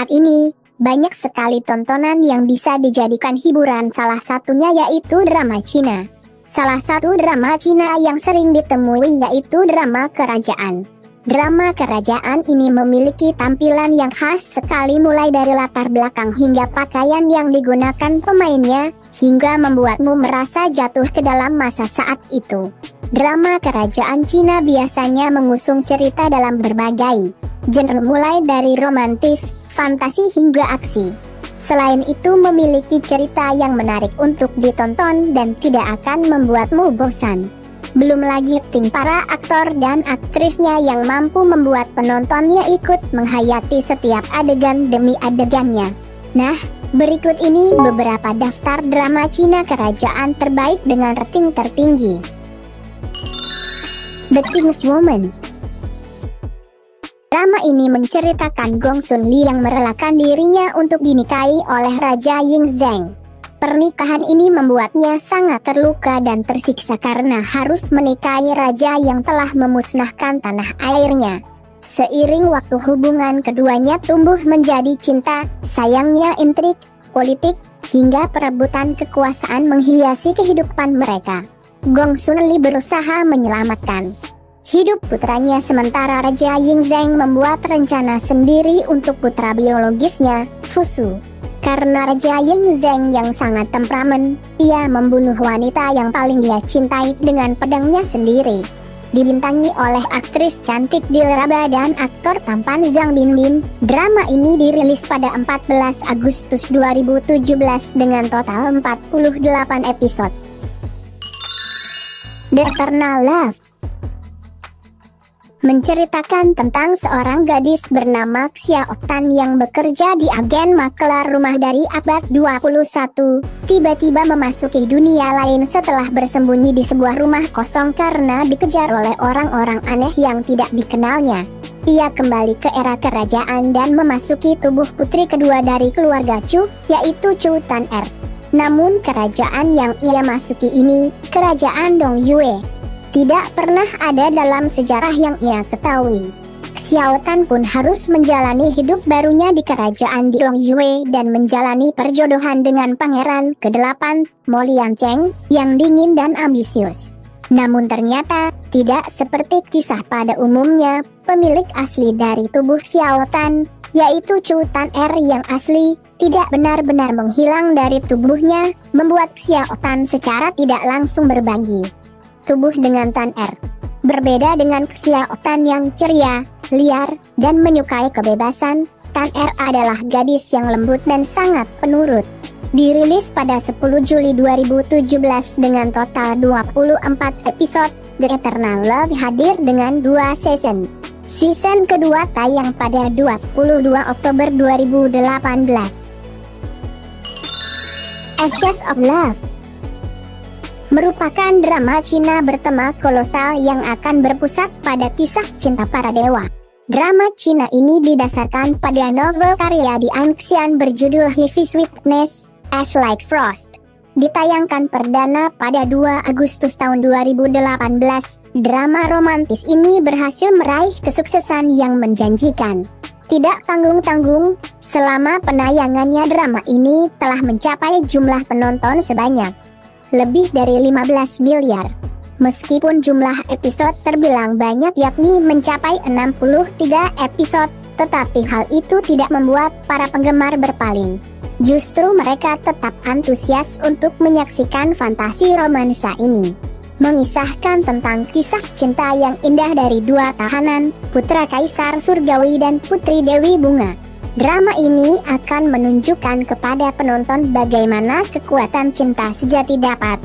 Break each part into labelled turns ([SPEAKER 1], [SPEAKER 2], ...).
[SPEAKER 1] Saat ini, banyak sekali tontonan yang bisa dijadikan hiburan, salah satunya yaitu drama Cina. Salah satu drama Cina yang sering ditemui yaitu drama kerajaan. Drama kerajaan ini memiliki tampilan yang khas sekali, mulai dari latar belakang hingga pakaian yang digunakan pemainnya, hingga membuatmu merasa jatuh ke dalam masa saat itu. Drama kerajaan Cina biasanya mengusung cerita dalam berbagai genre, mulai dari romantis, fantasi hingga aksi. Selain itu memiliki cerita yang menarik untuk ditonton dan tidak akan membuatmu bosan. Belum lagi akting para aktor dan aktrisnya yang mampu membuat penontonnya ikut menghayati setiap adegan demi adegannya. Nah, berikut ini beberapa daftar drama Cina kerajaan terbaik dengan rating tertinggi. The King's Woman. Drama ini menceritakan Gong Sun Li yang merelakan dirinya untuk dinikahi oleh Raja Yingzheng. Pernikahan ini membuatnya sangat terluka dan tersiksa karena harus menikahi raja yang telah memusnahkan tanah airnya. Seiring waktu hubungan keduanya tumbuh menjadi cinta, sayangnya intrik, politik, hingga perebutan kekuasaan menghiasi kehidupan mereka. Gong Sun Li berusaha menyelamatkan hidup putranya, sementara Raja Yingzheng membuat rencana sendiri untuk putra biologisnya, Fusu. Karena Raja Yingzheng yang sangat temperamen, ia membunuh wanita yang paling dia cintai dengan pedangnya sendiri. Dibintangi oleh aktris cantik Dilraba dan aktor tampan Zhang Binbin, drama ini dirilis pada 14 Agustus 2017 dengan total 48 episode. The Eternal Love menceritakan tentang seorang gadis bernama Xiao Tan yang bekerja di agen makelar rumah dari abad 21, tiba-tiba memasuki dunia lain setelah bersembunyi di sebuah rumah kosong karena dikejar oleh orang-orang aneh yang tidak dikenalnya. Ia kembali ke era kerajaan dan memasuki tubuh putri kedua dari keluarga Chu, yaitu Chu Tan Er. Namun kerajaan yang ia masuki ini, kerajaan Dong Yue, tidak pernah ada dalam sejarah yang ia ketahui. Xiao Tan pun harus menjalani hidup barunya di kerajaan Dong Yue dan menjalani perjodohan dengan pangeran ke-8, Mo Liancheng, yang dingin dan ambisius. Namun ternyata, tidak seperti kisah pada umumnya, pemilik asli dari tubuh Xiao Tan, yaitu Chu Tan Er yang asli, tidak benar-benar menghilang dari tubuhnya, membuat Xiao Tan secara tidak langsung berbagi tubuh dengan Tan Er. Berbeda dengan Xiao Tan yang ceria, liar, dan menyukai kebebasan, Tan Er adalah gadis yang lembut dan sangat penurut. Dirilis pada 10 Juli 2017 dengan total 24 episode, The Eternal Love hadir dengan 2 season. Season kedua tayang pada 22 Oktober 2018. Ashes of Love merupakan drama Cina bertema kolosal yang akan berpusat pada kisah cinta para dewa. Drama Cina ini didasarkan pada novel karya Di Anxian berjudul Heavy Sweetness, As Like Frost. Ditayangkan perdana pada 2 Agustus tahun 2018, drama romantis ini berhasil meraih kesuksesan yang menjanjikan. Tidak tanggung-tanggung, selama penayangannya drama ini telah mencapai jumlah penonton sebanyak lebih dari 15 miliar. Meskipun jumlah episode terbilang banyak yakni mencapai 63 episode, tetapi hal itu tidak membuat para penggemar berpaling. Justru mereka tetap antusias untuk menyaksikan fantasi romansa ini. Mengisahkan tentang kisah cinta yang indah dari dua tahanan, putra kaisar surgawi dan putri Dewi Bunga. Drama ini akan menunjukkan kepada penonton bagaimana kekuatan cinta sejati dapat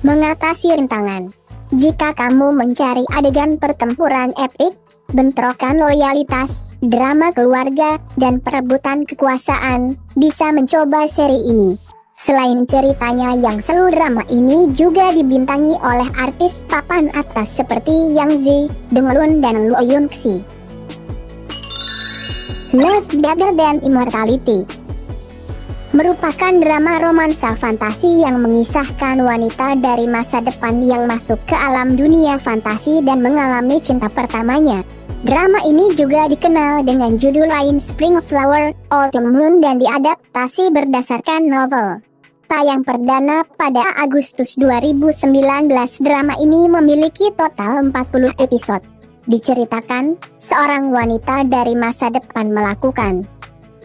[SPEAKER 1] mengatasi rintangan. Jika kamu mencari adegan pertempuran epik, bentrokan loyalitas, drama keluarga, dan perebutan kekuasaan, bisa mencoba seri ini. Selain ceritanya yang seru, drama ini juga dibintangi oleh artis papan atas seperti Yang Zi, Deng Lun, dan Luo Yun-xi. Love Better Than Immortality merupakan drama romansa fantasi yang mengisahkan wanita dari masa depan yang masuk ke alam dunia fantasi dan mengalami cinta pertamanya. Drama ini juga dikenal dengan judul lain Spring Flower, Autumn Moon dan diadaptasi berdasarkan novel. Tayang perdana pada Agustus 2019, drama ini memiliki total 40 episode. Diceritakan, seorang wanita dari masa depan melakukan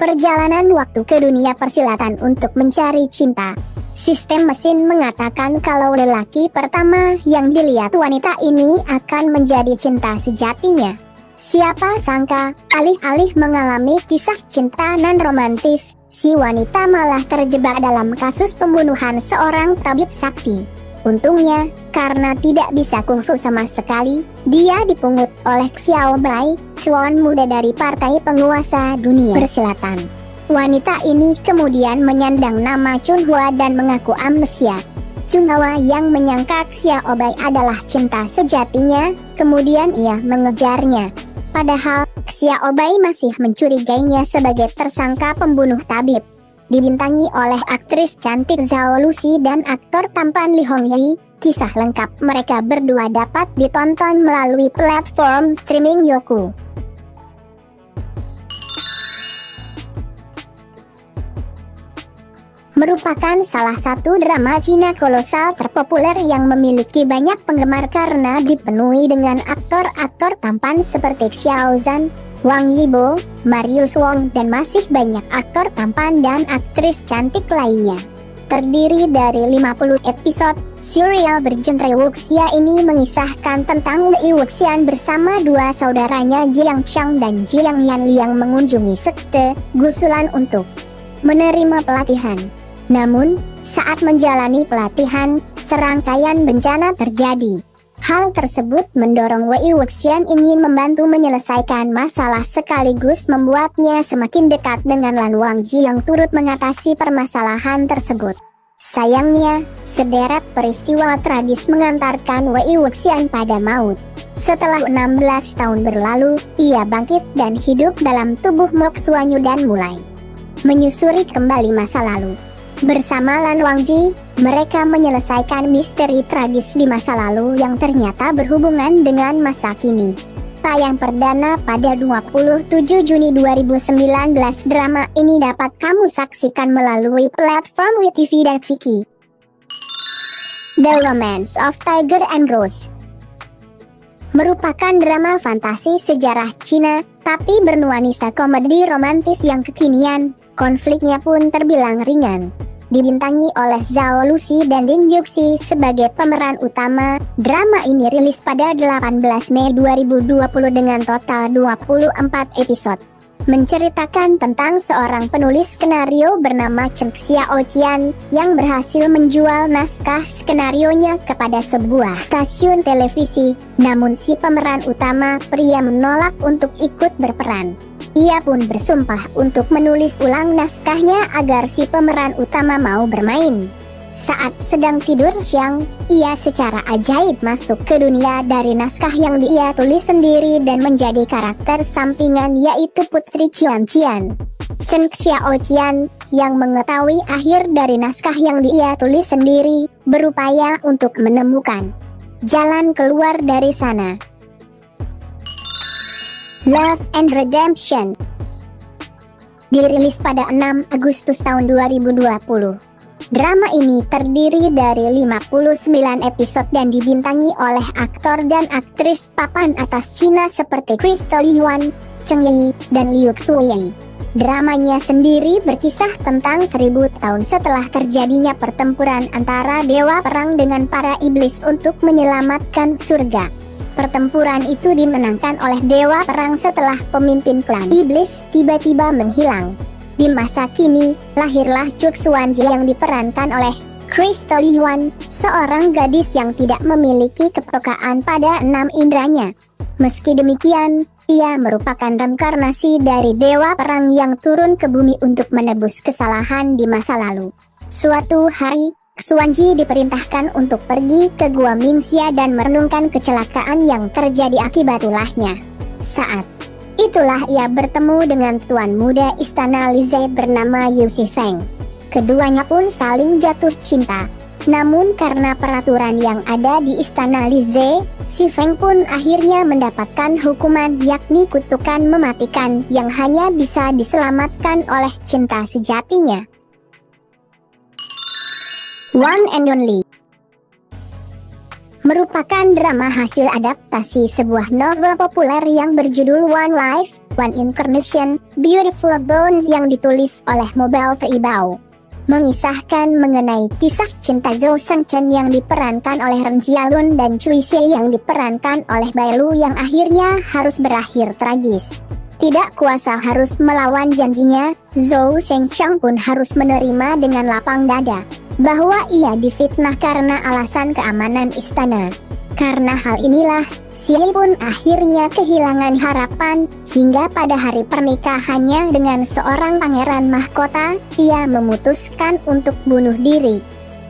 [SPEAKER 1] perjalanan waktu ke dunia persilatan untuk mencari cinta. Sistem mesin mengatakan kalau lelaki pertama yang dilihat wanita ini akan menjadi cinta sejatinya. Siapa sangka, alih-alih mengalami kisah cinta nan romantis, si wanita malah terjebak dalam kasus pembunuhan seorang tabib sakti. Untungnya, karena tidak bisa kungfu sama sekali, dia dipungut oleh Xiao Bai, Chuan muda dari partai penguasa dunia persilatan. Wanita ini kemudian menyandang nama Chunhua dan mengaku amnesia. Chunhua yang menyangka Xiao Bai adalah cinta sejatinya, kemudian ia mengejarnya. Padahal, Xiao Bai masih mencurigainya sebagai tersangka pembunuh tabib. Dibintangi oleh aktris cantik Zhao Lusi dan aktor tampan Li Hongyi. Kisah lengkap mereka berdua dapat ditonton melalui platform streaming Youku. Merupakan salah satu drama Cina kolosal terpopuler yang memiliki banyak penggemar karena dipenuhi dengan aktor-aktor tampan seperti Xiao Zhan, Wang Yibo, Marius Wong dan masih banyak aktor tampan dan aktris cantik lainnya. Terdiri dari 50 episode, serial bergenre wuxia ini mengisahkan tentang Wei Wuxian bersama dua saudaranya Jiang Chang dan Jiang Yan yang mengunjungi sekte Gusulan untuk menerima pelatihan. Namun, saat menjalani pelatihan, serangkaian bencana terjadi. Hal tersebut mendorong Wei Wuxian ingin membantu menyelesaikan masalah sekaligus membuatnya semakin dekat dengan Lan Wangji yang turut mengatasi permasalahan tersebut. Sayangnya, sederet peristiwa tragis mengantarkan Wei Wuxian pada maut. Setelah 16 tahun berlalu, ia bangkit dan hidup dalam tubuh Moxuanyu dan mulai menyusuri kembali masa lalu. Bersama Lan Wangji, mereka menyelesaikan misteri tragis di masa lalu yang ternyata berhubungan dengan masa kini. Tayang perdana pada 27 Juni 2019, drama ini dapat kamu saksikan melalui platform WeTV dan Viki. The Romance of Tiger and Rose merupakan drama fantasi sejarah Cina, tapi bernuansa komedi romantis yang kekinian. Konfliknya pun terbilang ringan. Dibintangi oleh Zhao Lusi dan Ding Yuxi sebagai pemeran utama, drama ini rilis pada 18 Mei 2020 dengan total 24 episode. Menceritakan tentang seorang penulis skenario bernama Chen Xiaoqian yang berhasil menjual naskah skenarionya kepada sebuah stasiun televisi. Namun si pemeran utama, pria, menolak untuk ikut berperan. Ia pun bersumpah untuk menulis ulang naskahnya agar si pemeran utama mau bermain. Saat sedang tidur siang, ia secara ajaib masuk ke dunia dari naskah yang dia tulis sendiri dan menjadi karakter sampingan yaitu Putri Qian Qian. Chen Xiaoqian yang mengetahui akhir dari naskah yang dia tulis sendiri, berupaya untuk menemukan jalan keluar dari sana. Love and Redemption dirilis pada 6 Agustus tahun 2020. Drama ini terdiri dari 59 episode dan dibintangi oleh aktor dan aktris papan atas Cina seperti Crystal Yuan, Cheng Yi, dan Liu Xuyi. Dramanya sendiri berkisah tentang 1000 tahun setelah terjadinya pertempuran antara dewa perang dengan para iblis untuk menyelamatkan surga. Pertempuran itu dimenangkan oleh dewa perang setelah pemimpin klan iblis tiba-tiba menghilang. Di masa kini, lahirlah Zhu Xuanji yang diperankan oleh Crystal Yuan, seorang gadis yang tidak memiliki kepekaan pada 6 indranya. Meski demikian, ia merupakan reinkarnasi dari dewa perang yang turun ke bumi untuk menebus kesalahan di masa lalu. Suatu hari, Xuanji diperintahkan untuk pergi ke Gua Mingxia dan merenungkan kecelakaan yang terjadi akibat ulahnya. Saat itulah ia bertemu dengan tuan muda istana Lizhe bernama Yu Shifeng. Keduanya pun saling jatuh cinta. Namun karena peraturan yang ada di istana Lize, si Feng pun akhirnya mendapatkan hukuman, yakni kutukan mematikan yang hanya bisa diselamatkan oleh cinta sejatinya. One and Only merupakan drama hasil adaptasi sebuah novel populer yang berjudul One Life, One Incarnation, Beautiful Bones yang ditulis oleh Mobile Feibao. Mengisahkan mengenai kisah cinta Zhou Shengchen yang diperankan oleh Ren Jialun dan Cui Xie yang diperankan oleh Bai Lu yang akhirnya harus berakhir tragis. Tidak kuasa harus melawan janjinya, Zhou Shengchen pun harus menerima dengan lapang dada bahwa ia difitnah karena alasan keamanan istana. Karena hal inilah, Xie pun akhirnya kehilangan harapan, hingga pada hari pernikahannya dengan seorang pangeran mahkota, ia memutuskan untuk bunuh diri.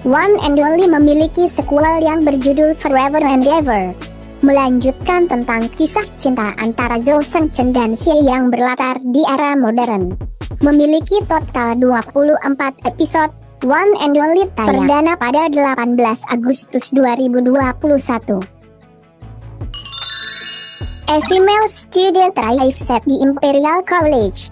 [SPEAKER 1] One and Only memiliki sequel yang berjudul Forever and Ever, melanjutkan tentang kisah cinta antara Zhou Shengchen dan Xie yang berlatar di era modern. Memiliki total 24 episode, One and Only tayang perdana pada 18 Agustus 2021. A female student life set di Imperial College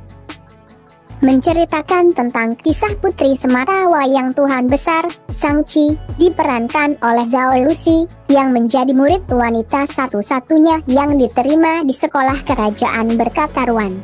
[SPEAKER 1] menceritakan tentang kisah putri semata wayang Tuhan Besar, Shang-Chi, diperankan oleh Zhao Lucy, yang menjadi murid wanita satu-satunya yang diterima di sekolah kerajaan berkat taruhan.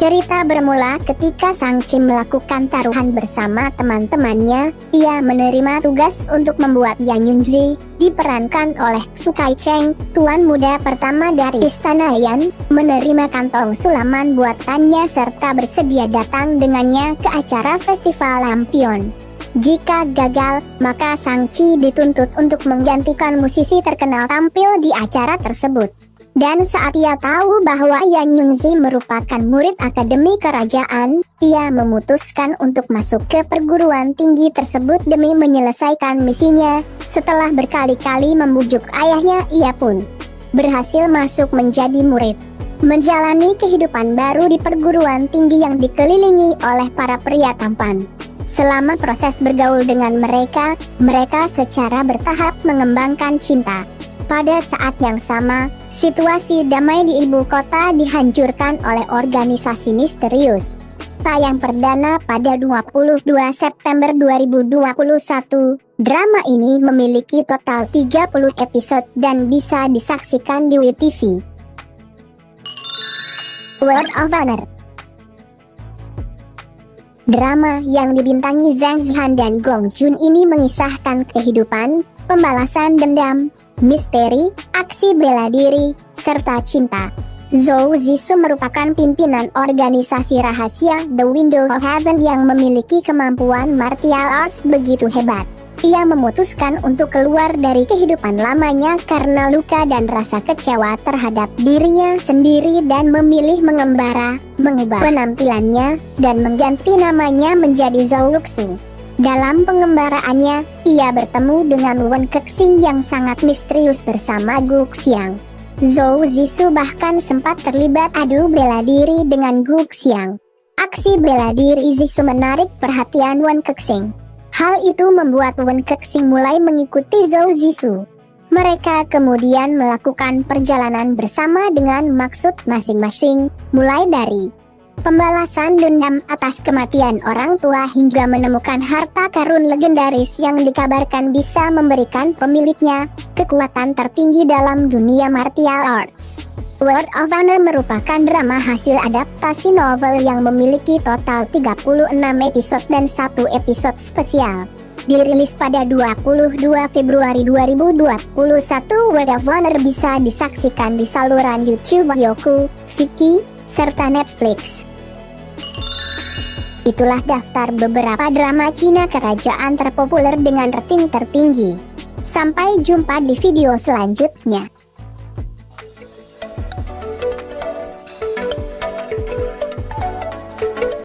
[SPEAKER 1] Cerita bermula ketika Shang-Chi melakukan taruhan bersama teman-temannya. Ia menerima tugas untuk membuat Yan Yunzi, diperankan oleh Xu Kai-cheng, tuan muda pertama dari Istana Yan, menerima kantong sulaman buatannya serta bersedia datang dengannya ke acara festival lampion. Jika gagal, maka Shang-Chi dituntut untuk menggantikan musisi terkenal tampil di acara tersebut. Dan saat ia tahu bahwa Yan Yunzi merupakan murid akademi kerajaan, ia memutuskan untuk masuk ke perguruan tinggi tersebut demi menyelesaikan misinya. Setelah berkali-kali membujuk ayahnya, ia pun berhasil masuk menjadi murid. Menjalani kehidupan baru di perguruan tinggi yang dikelilingi oleh para pria tampan. Selama proses bergaul dengan mereka secara bertahap mengembangkan cinta. Pada saat yang sama, situasi damai di ibu kota dihancurkan oleh organisasi misterius. Tayang perdana pada 22 September 2021. Drama ini memiliki total 30 episode dan bisa disaksikan di WeTV. World of Honor drama yang dibintangi Zhang Zihan dan Gong Jun ini mengisahkan kehidupan, pembalasan dendam, misteri, aksi bela diri, serta cinta. Zhou Zhisu merupakan pimpinan organisasi rahasia The Window of Heaven yang memiliki kemampuan martial arts begitu hebat. Ia memutuskan untuk keluar dari kehidupan lamanya karena luka dan rasa kecewa terhadap dirinya sendiri dan memilih mengembara, mengubah penampilannya, dan mengganti namanya menjadi Zhou Luxu. Dalam pengembaraannya, ia bertemu dengan Wen Kexing yang sangat misterius bersama Gu Xiang. Zhou Zhisu bahkan sempat terlibat adu bela diri dengan Gu Xiang. Aksi bela diri Zhisu menarik perhatian Wen Kexing. Hal itu membuat Wen Kexing mulai mengikuti Zhou Zhisu. Mereka kemudian melakukan perjalanan bersama dengan maksud masing-masing, mulai dari pembalasan dendam atas kematian orang tua hingga menemukan harta karun legendaris yang dikabarkan bisa memberikan pemiliknya kekuatan tertinggi dalam dunia martial arts. World of Honor merupakan drama hasil adaptasi novel yang memiliki total 36 episode dan 1 episode spesial. Dirilis pada 22 Februari 2021, World of Honor bisa disaksikan di saluran YouTube Youku, Viki, serta Netflix. Itulah daftar beberapa drama Cina kerajaan terpopuler dengan rating tertinggi. Sampai jumpa di video selanjutnya.